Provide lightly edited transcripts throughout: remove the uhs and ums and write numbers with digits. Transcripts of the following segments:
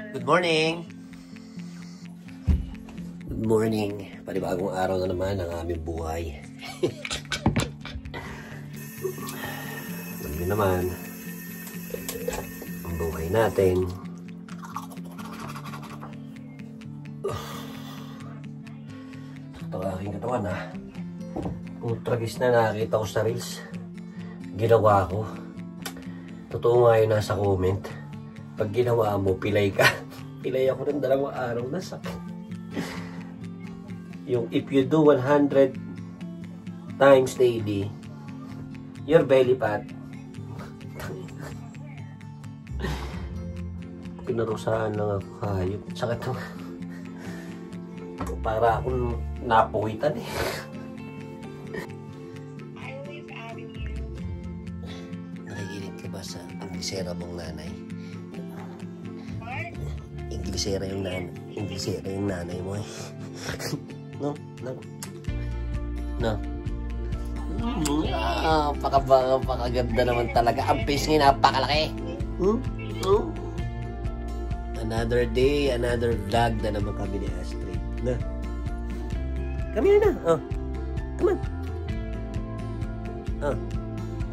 Good morning! Good morning! Panibagong araw na naman ang aming buhay. Alam niyo naman, ang buhay natin. Ito ang aking katawan ha. Kung tragis na nakakita ko sa reels, ginawa ko. Totoo nga yun nasa comment. Pag ginawa mo, pilay ka. Pilay ako ng 2 araw na sakit. Yung if you do 100 times daily, your belly fat. Pinarusahan lang ako hayop. Sakit naman. Para akong napuwitan eh. Nakikinig ka ba sa Inglesera mong nanay? Inglesera yung nanay mo eh. No? Pakaganda naman talaga. Ang face nga napakalaki. Another day, another vlog na naman kami ni Astrid. Na. Come here na. Oh. Come on. Oh.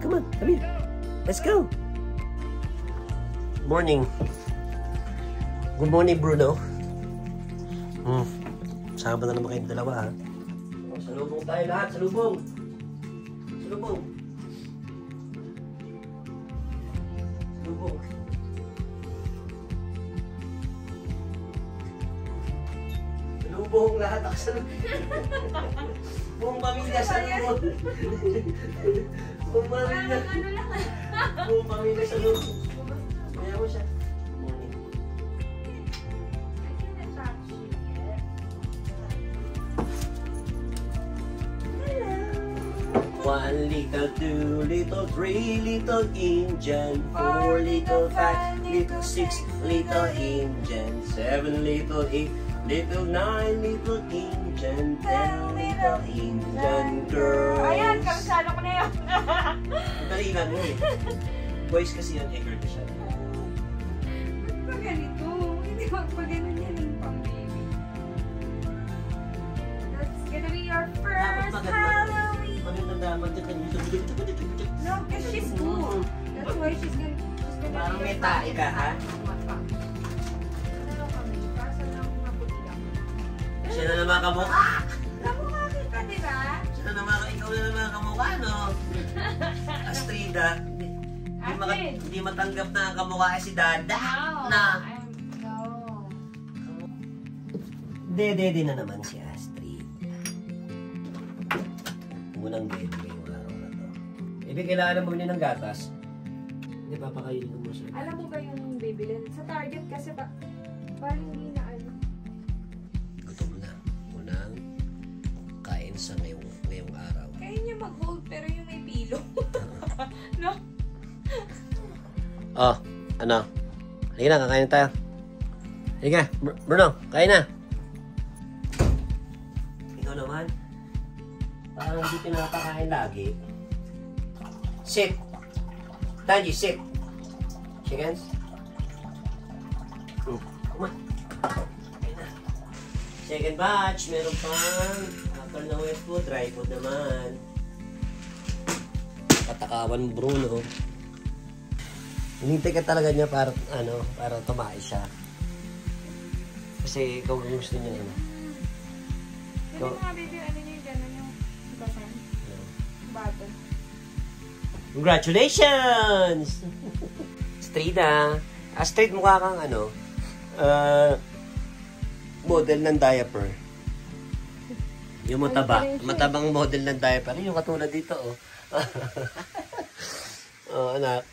Come on. Come here. Let's go. Morning. Good morning, Bruno. Sama na naman kayong dalawa, ha? Salubong tayo lahat. Salubong. Salubong. Salubong. Salubong lahat. Ako salubong. Buong pamilya salubong. Buong pamilya. Buong pamilya salubong. Kaya mo siya. One little, 2 little, 3 little Indian, 4 little, 5 little, 6 little Indian, 7 little, 8 little, 9 little Indian, 10 little Indian girls. Ayan, karsado ko na yun. Dali lang yun eh. Boys kasi yun, girl na siya. Ba't ba ganito? Hindi magpaganon yan yung pang-baby. That's gonna be your first Halloween. No, because she's cool. That's why she's gonna parang may tae ka, ha? Ano lang kami? Kasi lang mabuti ako. Siya na naman kamukha! Kamukha kita, di ba? Siya na naman, ikaw na naman kamukha, no? Astrida. Hindi matanggap na ang kamukha ay si Dada. No. No. Dede na naman si Astrid. Unang dede ngayong araw na to. Ibig kailangan mo bilhin ng gatas. Hindi, papakainin mo siya. Alam mo ba yung bibilin? Sa Target kasi parang hindi na ano. Gutom na. Unang kain sa ngayong araw. Kaya niya mag-hold pero yung may pilo. No? Oh, ano? Halika na, kakain tayo. Halika, Bruno, kain na. Ikaw naman. Parang hindi pinapakain lagi. Sit. Tanji, sit. Chickens. Come on. Kain na. Second batch. Meron pang apple na wet food. Dry food naman. Patakawan Bruno. Hinintay ka talaga niya para tumae siya. Kasi ikaw ang gusto niya yun. Hindi mga baby, ano niya yung gano'n yung basan? Button. Congratulations! Astrida. Astrid, mukha kang model ng diaper. Yung matabang model ng diaper. Yung katulad dito, oh. Oh, anak.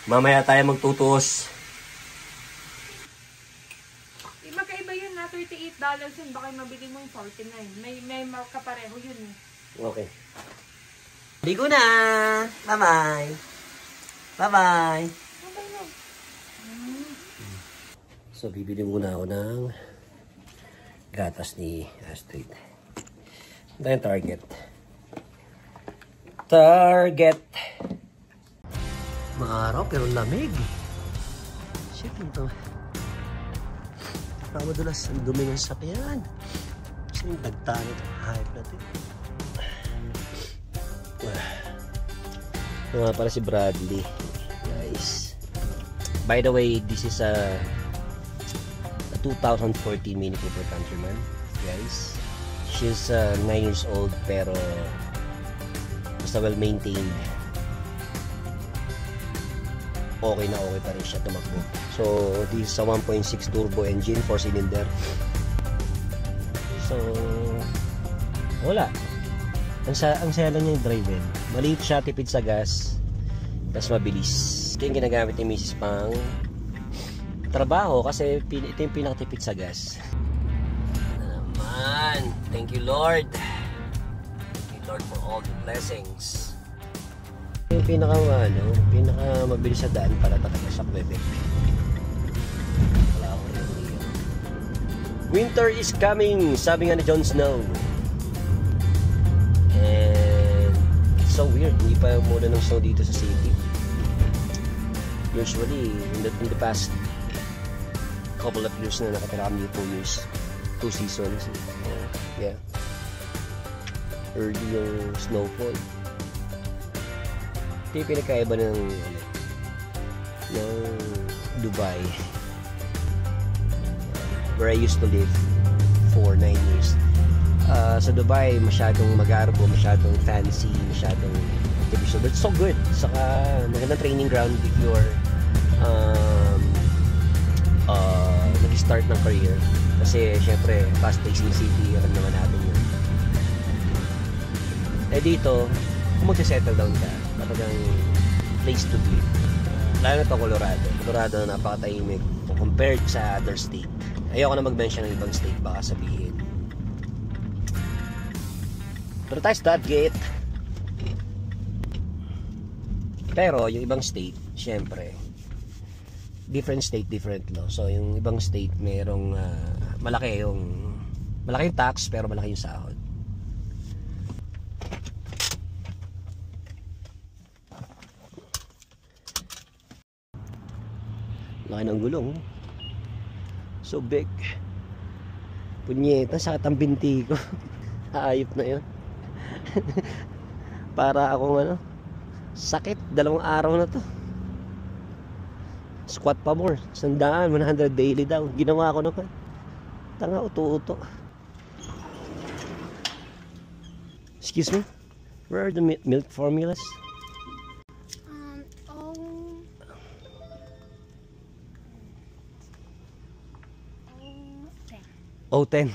Mamaya tayo magtutuos. Magkaiba yun na, $38 yun. Baka mabili mo yung 49. May kapareho yun eh. Okay. Ligo na! Bye-bye! Bye-bye! Bye-bye na. So, bibili muna ako ng gatas ni Astrid. Ito yung Target. Target! Maaraw pero lamig. Shit, ito. Madulas ang dumi ng sakyan. Kasi yung tagta nito. Hype natin. Ito nga para si Bradley. Guys. By the way, this is a 2014 Mini Cooper Countryman. Guys. She's 9 years old pero basta well maintained. Okay na okay pa rin siya tumakbo. So, this is a 1.6 turbo engine, 4-cylinder. So, wala. Ang saya lang niya yung drive. Maliit siya, tipid sa gas, tapos mabilis. Ito yung ginagamit ni Mrs. pang trabaho kasi ito yung pinakatipid sa gas. Naman. Thank you, Lord. Thank you, Lord, for all the blessings. Yung pinaka mabilis sa daan para talaga sa Quebec. Wala ako rin yun. Winter is coming, sabi nga ni Jon Snow. And it's so weird, hindi pa muna ng snow dito sa city. Usually, in the past couple of years na nakatira kami 2 years, 2 seasons. Yeah. Early yung snowfall. Ito yung pinakaiba ng Dubai, where I used to live for 9 years. Sa Dubai, masyadong magarbo, masyadong fancy, masyadong artificial. But it's so good. Saka magandang training ground if you're nag-start ng career. Kasi syempre, fast-paced ng city, alam naman natin yun. Eh dito, kung mag-settle down ka, talagang place to be. Lalo na ito Colorado. Colorado na napakatahimik compared sa other state. Ayoko na mag-mention ng ibang state, baka sabihin. Pero tayo sa gate. Pero yung ibang state, syempre, different state, different law. So yung ibang state, merong malaki yung tax, pero malaki yung sahod. Laki ng gulong. So big. Punyeta, sakit ang binti ko. Ayop na yun. Para akong sakit. 2 araw na to. Squat pa more. 100, 100 daily daw. Ginawa ko naman. Tanga, uto-uto. Excuse me? Where are the milk formulas? O10.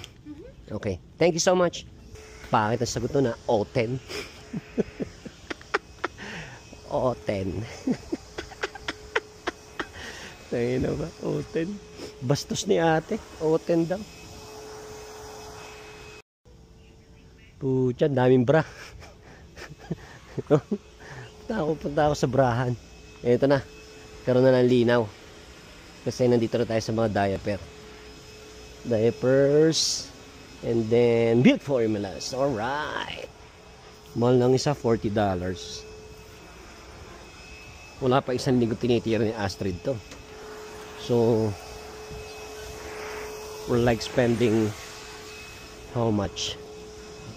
Okay. Thank you so much. Bakit ang sagot na O10? O10. Tayo na ba? O10. Bastos ni ate. O10 daw. Pucha, daming bra. Punta ako sa brahan. Ito na. Karoon na ng linaw. Kasi nandito na tayo sa mga diapers and then milk formulas. Alright, mahal lang isa, $40. Wala pa 1 linggo tinitira ni Astrid to. So we're like spending how much?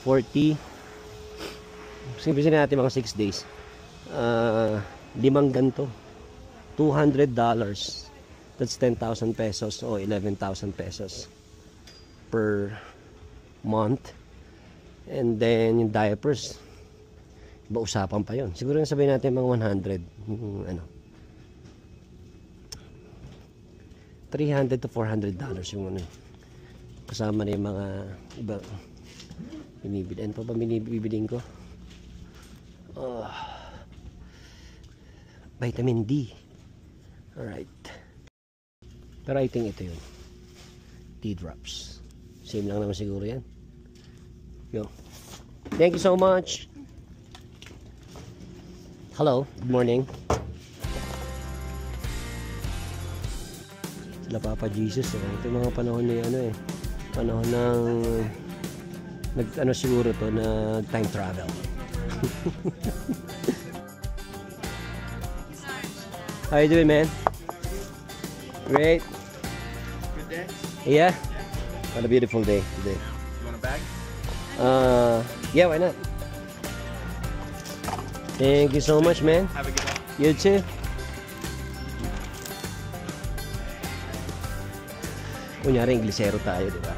40. Sabihin natin mga 6 days, 5 ganito, $200. That's 10,000 pesos o 11,000 pesos per month. And then yung diapers, iba usapan pa yun. Siguro na sabihin natin mga 100, $300 to $400 yung kasama na yung mga iba binibili. Ano pa ba binibiling ko? Vitamin D. Alright. Pero I think ito yun. T-drops. Same lang naman siguro yan. Yo. Thank you so much. Hello. Good morning. Sila Papa Jesus. Ito yung mga panahon na panahon ng siguro to na time travel. How you doing, man? Great. Good day. Yeah. What a beautiful day today. You want a bag? Yeah, why not? Thank you so much, man. Have a good one. You too. Kunyari, Inglesero tayo, di ba?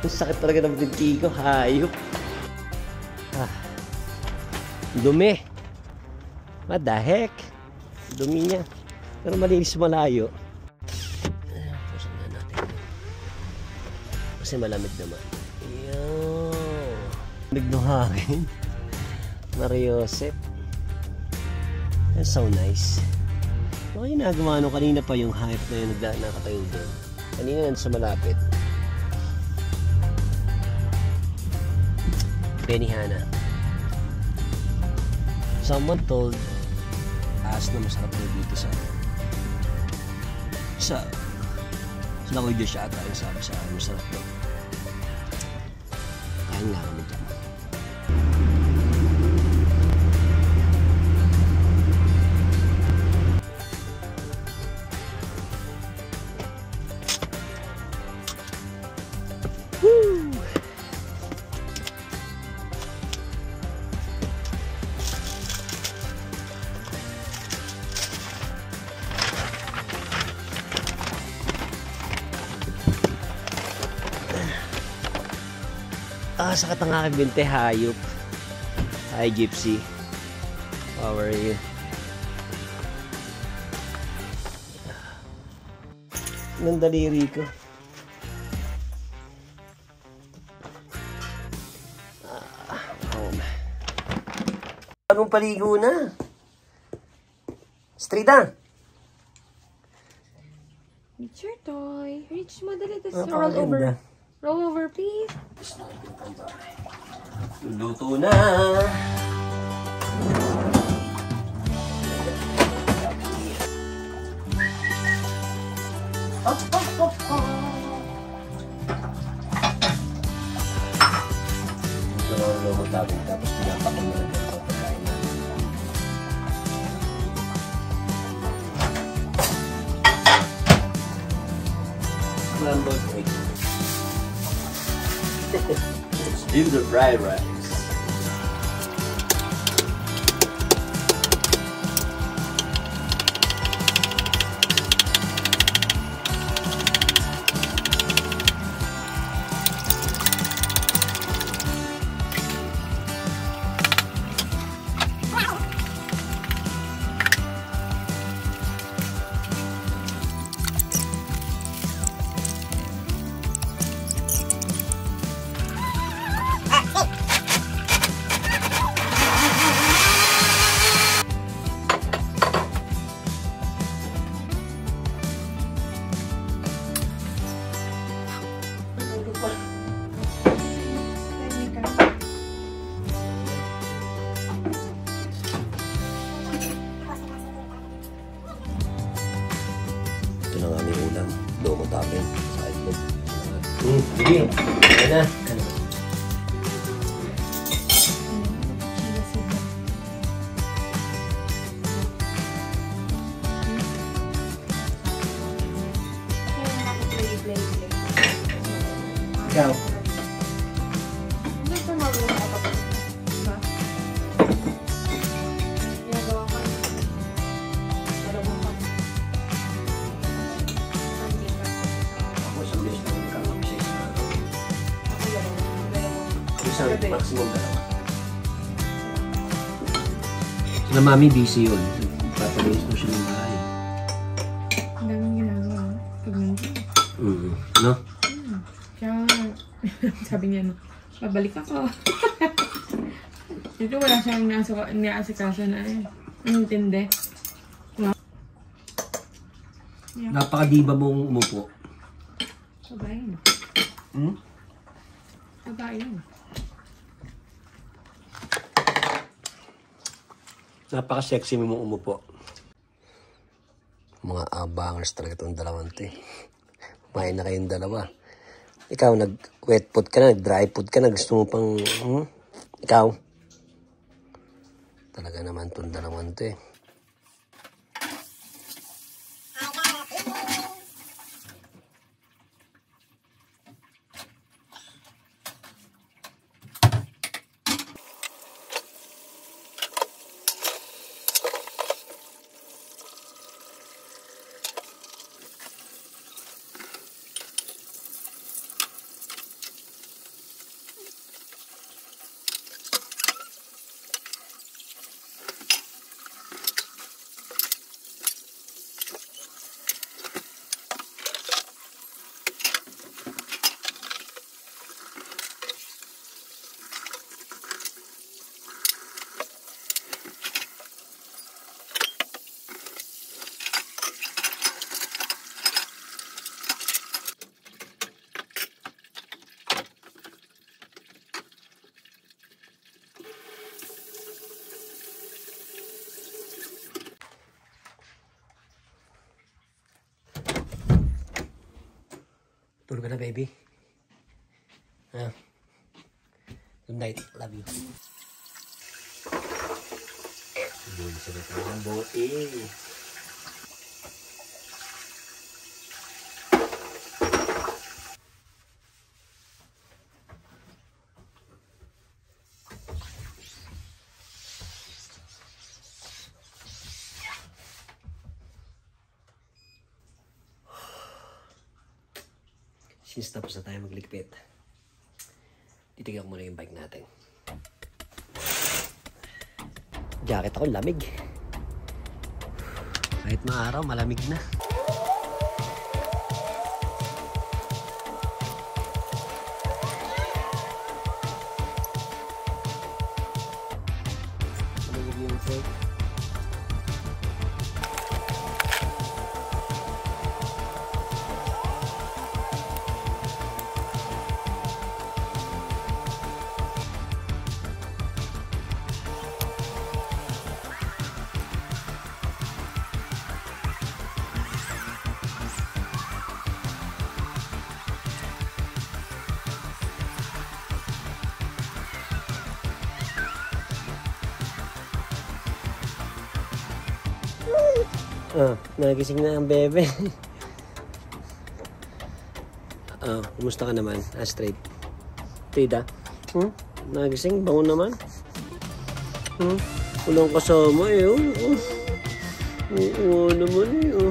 Ang sakit talaga ng binti ko, hayop. Dumi. What the heck? Dumi niya. Pero malinis malayo. Pusan na natin. Kasi malamig naman. Ayan. Lamig ng hangin. Mariosep. That's so nice. Ano ginagawa nung kanina pa yung hype na yun nakatayo doon? Kanina yan sa malapit. Benihana. Someone told us na masarap daw dito sa Lakoy Dish ata yung sabi sa akin, masarap daw. Kain nga kami dyan. Sakit ang aking binte, hayop. Hi, Gypsy. How are you? Nang daliri ko. Bagong paligo na. Straight na. It's your toy. Reach mo dali. Roll over. Roll over, please. Luto na. Ito na ang lumot natin. Tapos pinapakon na lang ito pagkain na. Scrambled egg. Let's do the fried rice. Ito na nga may ulam. Lomo tapin. Sa itlog. Sige. Ayan na. Ikaw. Gusto mo rin ako. Diba? Ginagawa ko. Marunong ko. Ako sa bilis na magkakapsay sa ano. Isang maximum dalawa. Sila mami busy yun. Papalis mo siya ng bahay. Ang daming ginagawa. Pag nandun. No? Kaya, sabi niya, no, babalik ako. Dito wala siyang niasikaso na eh. Intindi. No? Yeah. Napakadiba mong umupo. Sabay yun. Sabay yun. Napaka-sexy mo mong umupo. Mga abangers talaga itong dalawang ito eh. Kumain na kayong dalawa. Ikaw, nag-wet food ka na, nag-dry food ka na, gusto mo pang, ikaw. Talaga naman itong dalawang ito eh. Tulog ka na, baby. Good night. Love you. Doon sa ito ng bote. Since tapos na tayo magligpit, titigyan ko muna yung bike natin. Jacket ako, lamig. Kahit maaraw, malamig na. Malamig yung shirt. Nagising na ang bebe. Kumusta ka naman? Straight. Tida? Nagising? Bangon naman? Walang kasama eh. Oo naman eh.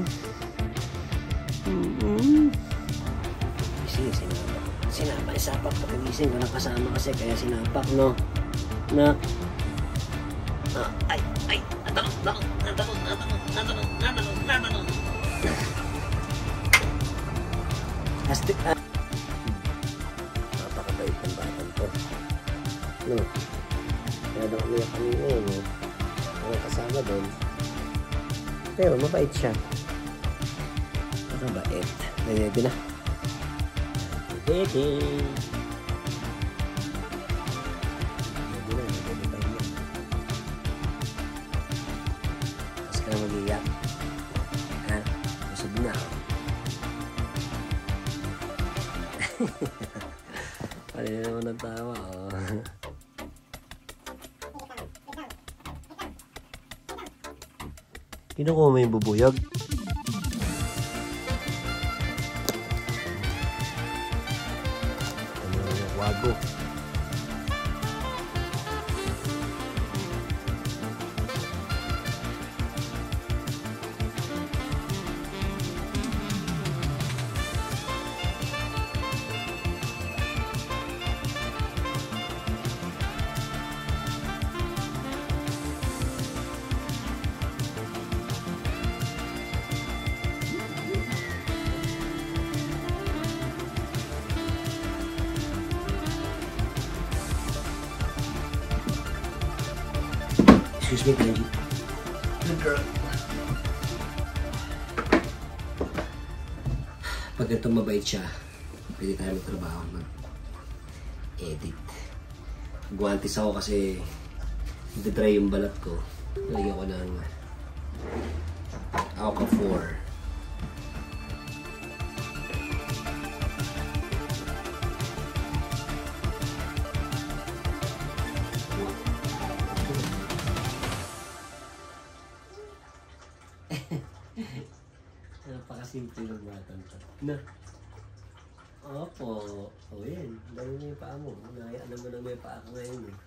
Sinapak. Isapak. Pagising ko lang kasama kasi kaya sinapak, no? Na. Ay. Natanong. Astik. Napakabait ng batang to. No? Kaya daw umiyak kami ngayon. Walang kasama doon. Pero mabait siya. Nakabait. Ready na. Ready. Mag-iyak. Busog na. Pali na naman ang tawa. Kinukuha mo yung bubuyog? Ano yung wago? Excuse me, Benji. Good girl. Pag ito mabait siya, pwede tayo magtrabaho mag-edit. Guwantes ako kasi nagdadry yung balat ko. Lagyan ko ng Alka 4. Napakasimple ng batang to. Na. Opo. O yan. Dami mo yung paa mo. Nahayaan naman na may paa ka ngayon eh.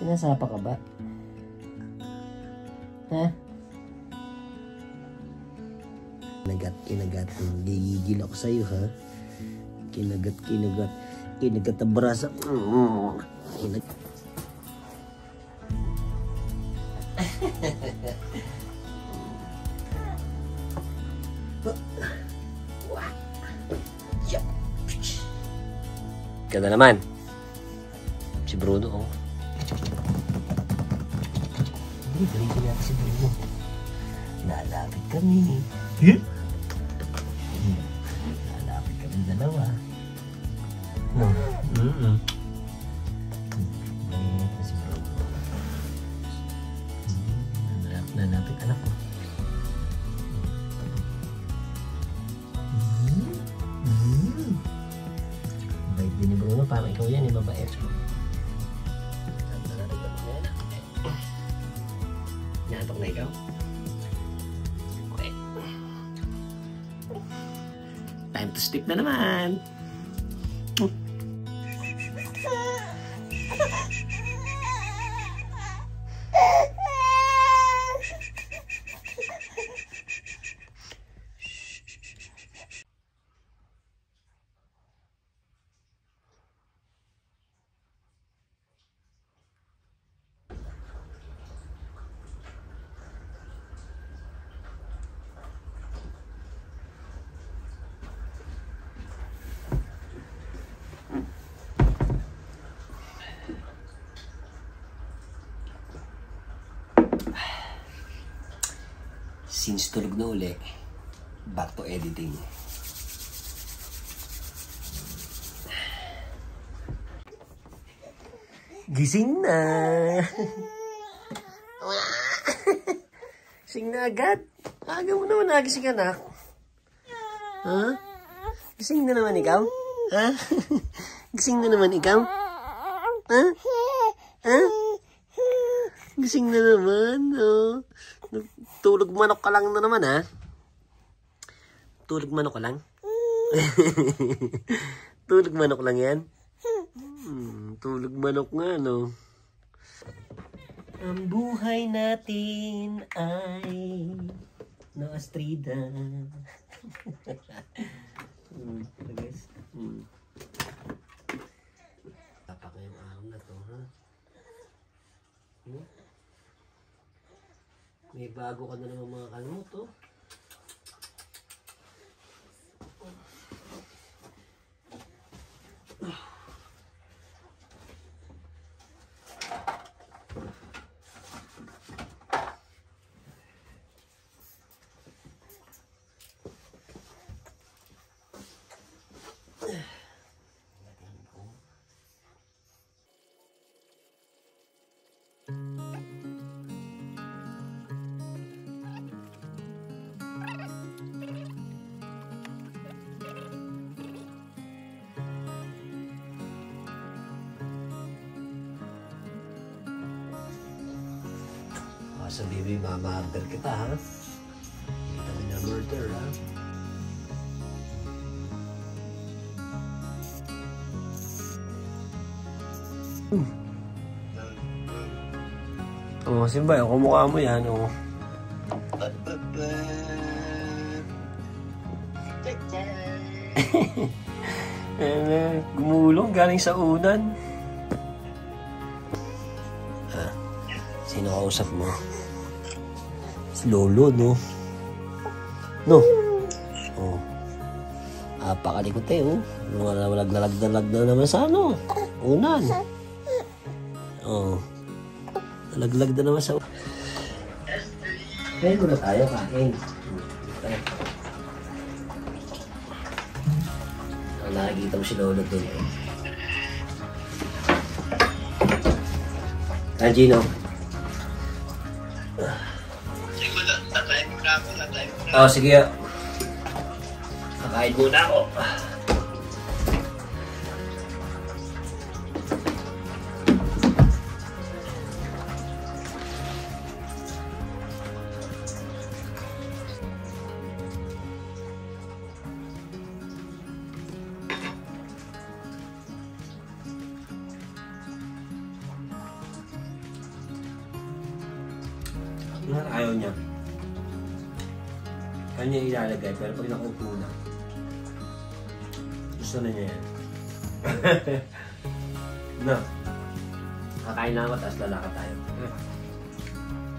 Sinasapa ka ba? Ha? Kinagat. Gigigil ako sa'yo, ha? Kinagat ang brasa. Ganda naman. Si Bruno, oh. Balik natin si Bruno. Nalapit kami. Nalapit kami dalawa. No. Sabi ni Bruno, parang ikaw yan, yung mabait. Natok na ikaw? Okay. Time to sleep na naman. Since tulog na uli, back to editing. Gising na! Gising na agad? Aga mo naman nagising, anak. Ha? Gising na naman ikaw? Ha? Gising na naman ikaw? Ha? Ha? Gising na naman, oh. Tulog manok ka lang na naman, ha? Tulog manok ka lang? Tulog manok lang yan? Tulog manok nga, no? Ang buhay natin ay naastrida. Guys. Tapak ngayong araw na to, ha? May bago ka na naman mga kalmot, oh. Sa baby, mama-murder kita, ha? Hindi kami na-murder, ha? Oh, Simbay, kumukha mo yan, oh. Gumulong galing sa unan. Sino kausap mo? Si Lolo, no? No? Oh. Apakalikot eh, oh. Nalag na naman sa ano? Unan. Oh. Nalaglag na naman sa unan. Kain muna tayo, kain. Nakikita mo si Lolo dun. Gino. Oh, sige. Kakain muna ako. Ayaw niya. Kanya ilalagay, pero pag nakaupo na, gusto na niya yan. No. Kakain na ako, tapos lalakad tayo.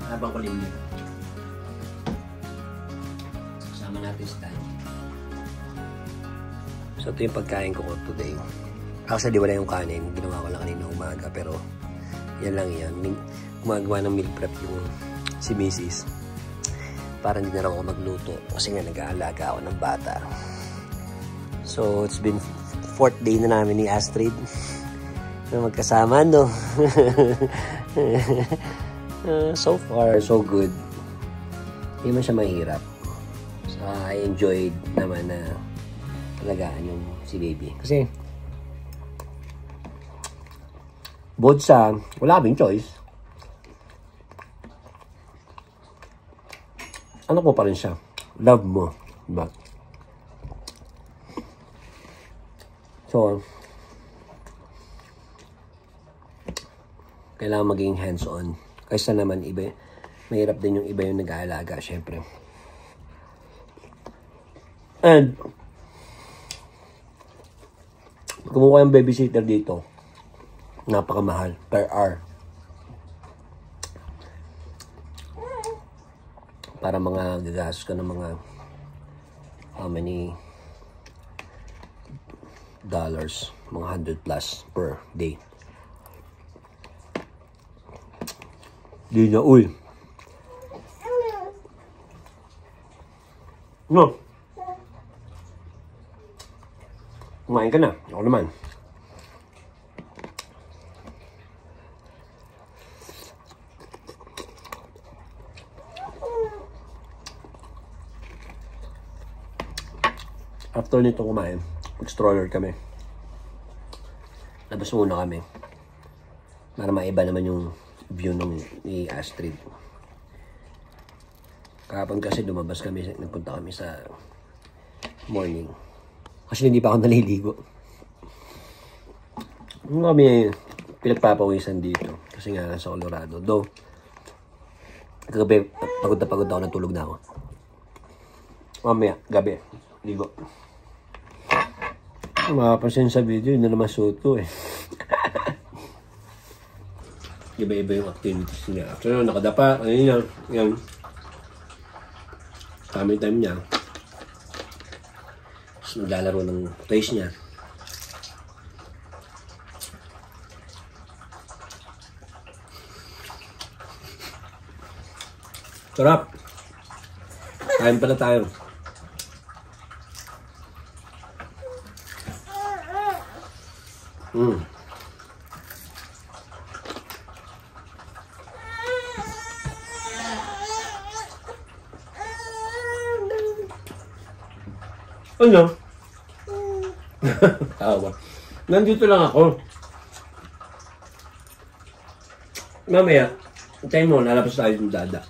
Habang kulimlim. Kasama natin si Tanya. So ito yung pagkain ko today. Actually wala yung kanin, ginawa ko lang kanina umaga, pero yan lang yan. Gumagawa ng meal prep yung si Mrs. Para hindi na rin ako magluto kasi nga nag-aalaga ako ng bata. So it's been 4th day na namin ni Astrid na magkasama, no? So far, so good. Hindi man siya mahirap. So I enjoyed naman na talagaan yung si baby. Kasi Bukod sa, wala kaming choice. Ano ko pa rin siya? Love mo. Diba? So, kailangan maging hands-on. Kaysa naman iba, mahirap din yung iba yung nag-aalaga, syempre. And, kumuha yung babysitter dito, napakamahal per hour. Para mga gagastos ka ng mga how many dollars, mga 100 plus per day. Di na, uy. No. Kumain ka na. Ako naman. After nito kumain, mag-stroller kami. Labas muna kami. Para maiba naman yung view ni Astrid. Kahapon kasi lumabas kami, nagpunta kami sa morning. Kasi hindi pa ako naliligo. Hindi kami pinagpapawisan dito. Kasi nga sa Colorado. Though, kagabi, pagod na pagod ako, natulog na ako. Mamaya, gabi, ligo. Makapansin sa video, yun na naman suot ko eh. Iba-iba yung activities niya. After nakadapa, ayun yan. Family time niya. Tapos naglalaro ng toys niya. Sarap! Kain pala tayo. Ano? Tawa. Nandito lang ako. Mamaya, hintayin mo, lalabas tayo yung dada.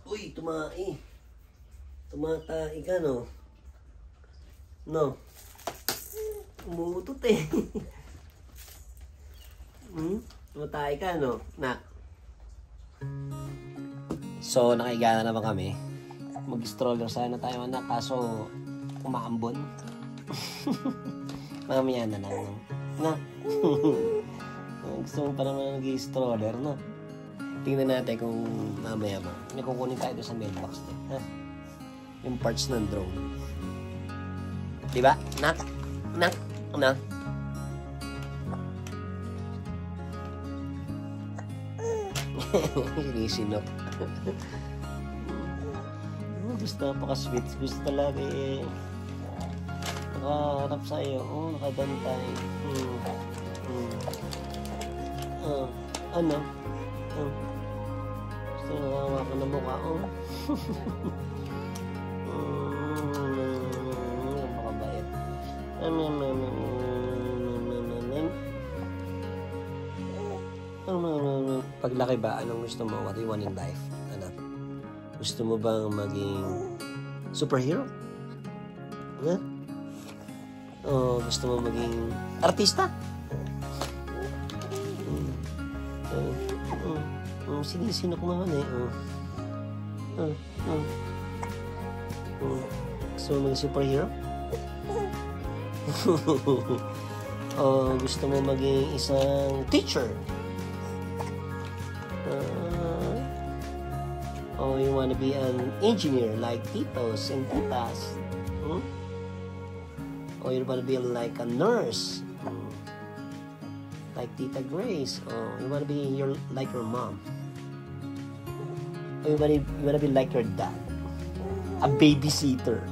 Uy, tumae. Tumatai ka, no? No? Umuutot eh. Tumatai ka, no? Nak. So, nakahiga na naman kami. Mag-stroller sana tayo, anak. Kaso, umaambon. Mamaya na lang. Na. Gusto mo pa naman nag-stroller, no? Tingnan natin kung mamaya ba. Kukunin tayo doon sa mailbox. Ha? Yung parts ng drone. Diba? Nak? Nak? Nak? Hinisinok. Gusto napaka-sweet. Gusto talaga eh. Nakaharap sa'yo. Nakabantay. Ano? Gusto nakahawakan ng mukha. Napakabait. Paglaki ba, anong gusto mo? What do you want in life? Anak? Gusto mo bang maging superhero? Huh? O gusto mo maging artista? Sinisinok naman eh. Gusto mo maging superhero? O gusto mo maging isang teacher? Oh, you want to be an engineer like titos and titas? Or you want to be like a nurse, like Tita Grace? Or you want to be like your mom? Or you want to be like your dad, a babysitter?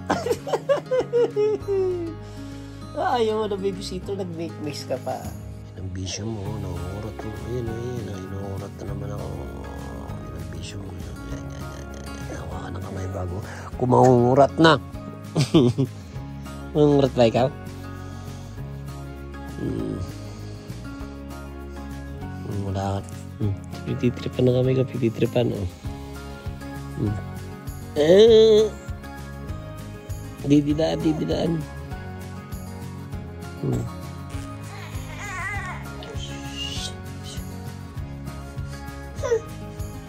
Ayaw mo na babysitter, nag-mix ka pa. Ang bisyo mo, nangurat mo. Ayun, inuurat na naman ako. Ang bisyo mo. Nawa ka ng kamay bago kumangurat na. Mangurat ba ikaw? Wala ka. Pititripan na kami ka. Pititripan. Didilaan.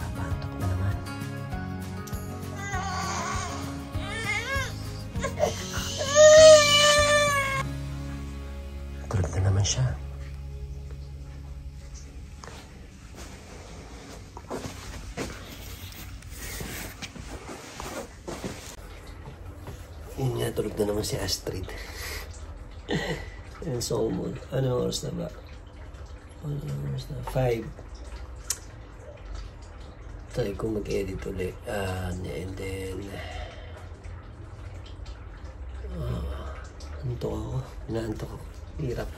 Papantok na naman. Tulog na naman siya. Yun nga, tulog na naman si Astrid. And so, ano oras na ba? 5. Try ko mag-edit ulit. And then, antok ako. Inaantok ako. Hirap.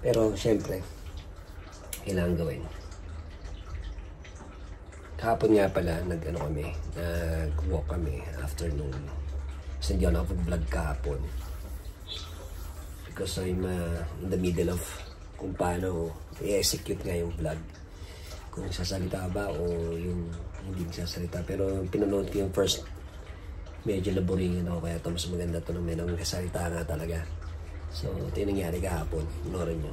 Pero, syempre, kailangan gawin. Kahapon nga pala, nag-walk kami afternoon. Kasi hindi ako nakapag-vlog kahapon. Because I'm in the middle of kung paano i-execute nga yung vlog. Kung sasalita ba o yung hindi sasalita. Pero pinanood ko yung first, medyo laboringin ako. Kaya ito mas maganda ito nang may nangkasalita nga talaga. So ito yung nangyari kahapon. Inorin nyo.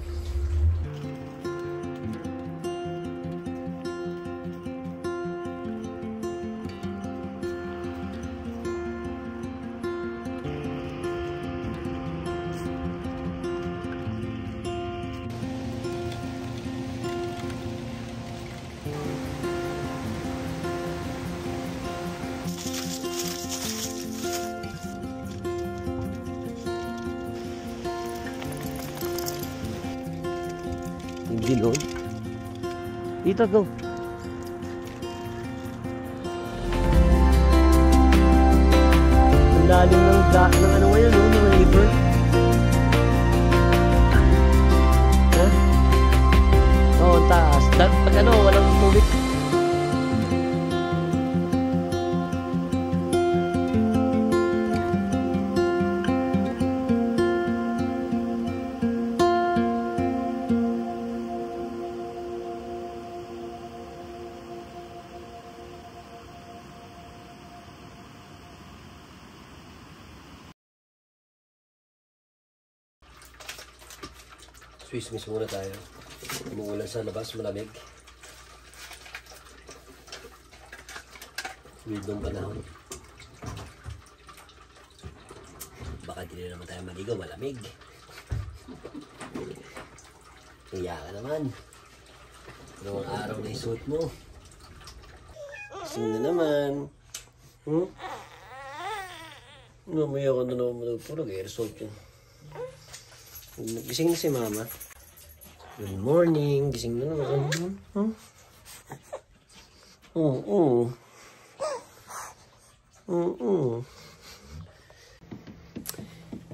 Dilon. Dito go. Ang lalim ng ano ngayon, no? Ng river. Huh? Oo, taas. Pag ano, walang tubig. Swiss miss muna tayo. Umuulan sa labas, malamig. Weird ng panahon. Baka di na naman tayo maligo, malamig. Kaya ka naman. Noong araw na isuot mo. Gising na naman. Namaya ka na naman matutulog. Airsoft yun. Gising na si mama. Good morning. Gising na naman.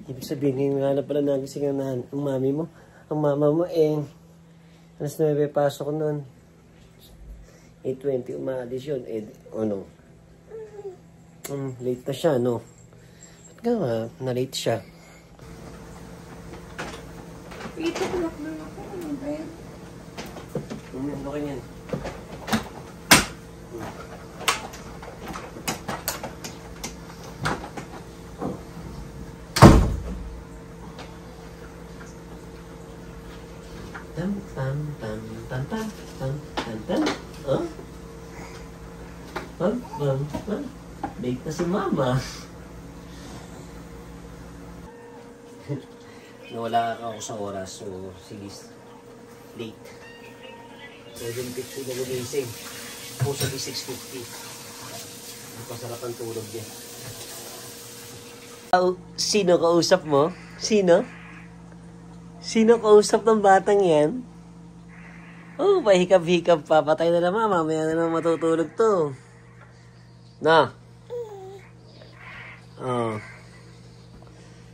Ibig sabihin, nga na pala nagising ang mami mo. Ang mama mo alas 9 pasok ko nun. 8:20 umalis yun. Late na siya, no? Ba't nga na-late siya? 8 o'clock na ako. Ano ba yan? Okay yan. Pam pam pam pam pam pam pam pam. Pam pam pam. Late na si mama. Nawala ako sa oras, so sige, late. 7:50 na gumising. Puso di 6:50. Masarap ang tulog niya. Sino kausap mo? Sino? Sino kausap ng batang yan? Oh, pahikap-hikap pa. Patay na naman. Mamaya na naman matutulog to. Na? Oh.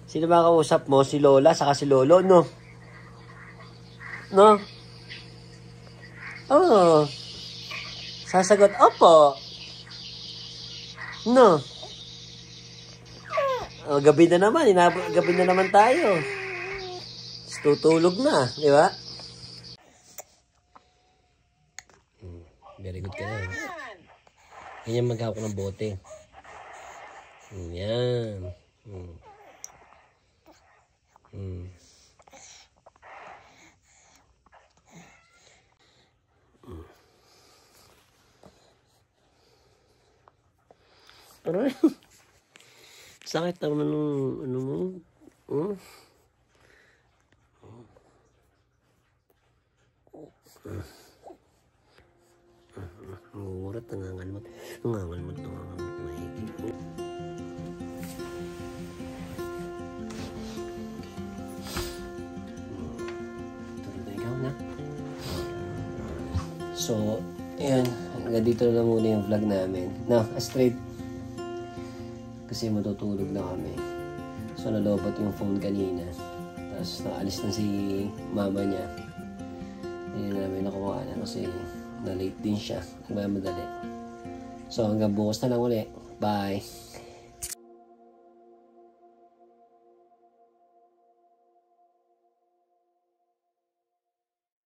Sino ba kausap mo? Si Lola, saka si Lolo, no? No? Oh. Sasagot, opo. No? O, gabi na naman. Gabi na naman tayo. Tutulog na, di ba? Very good ka na. Ganyan maghawak ng bote. Yan. Aray. Sakit naman ng ano mo. Ngurat, nangangalmot. Nangangalmot mahigit. Ikaw na. So, ayan. Hanggang dito na muna yung vlog namin. No, straight. Kasi matutulog na kami. So, nalobot yung phone kanina. Tapos, naalis na si mama niya. Hindi namin nakuha na kasi na-late din siya. Nagmamadali. So, hanggang bukas na lang ulit. Bye!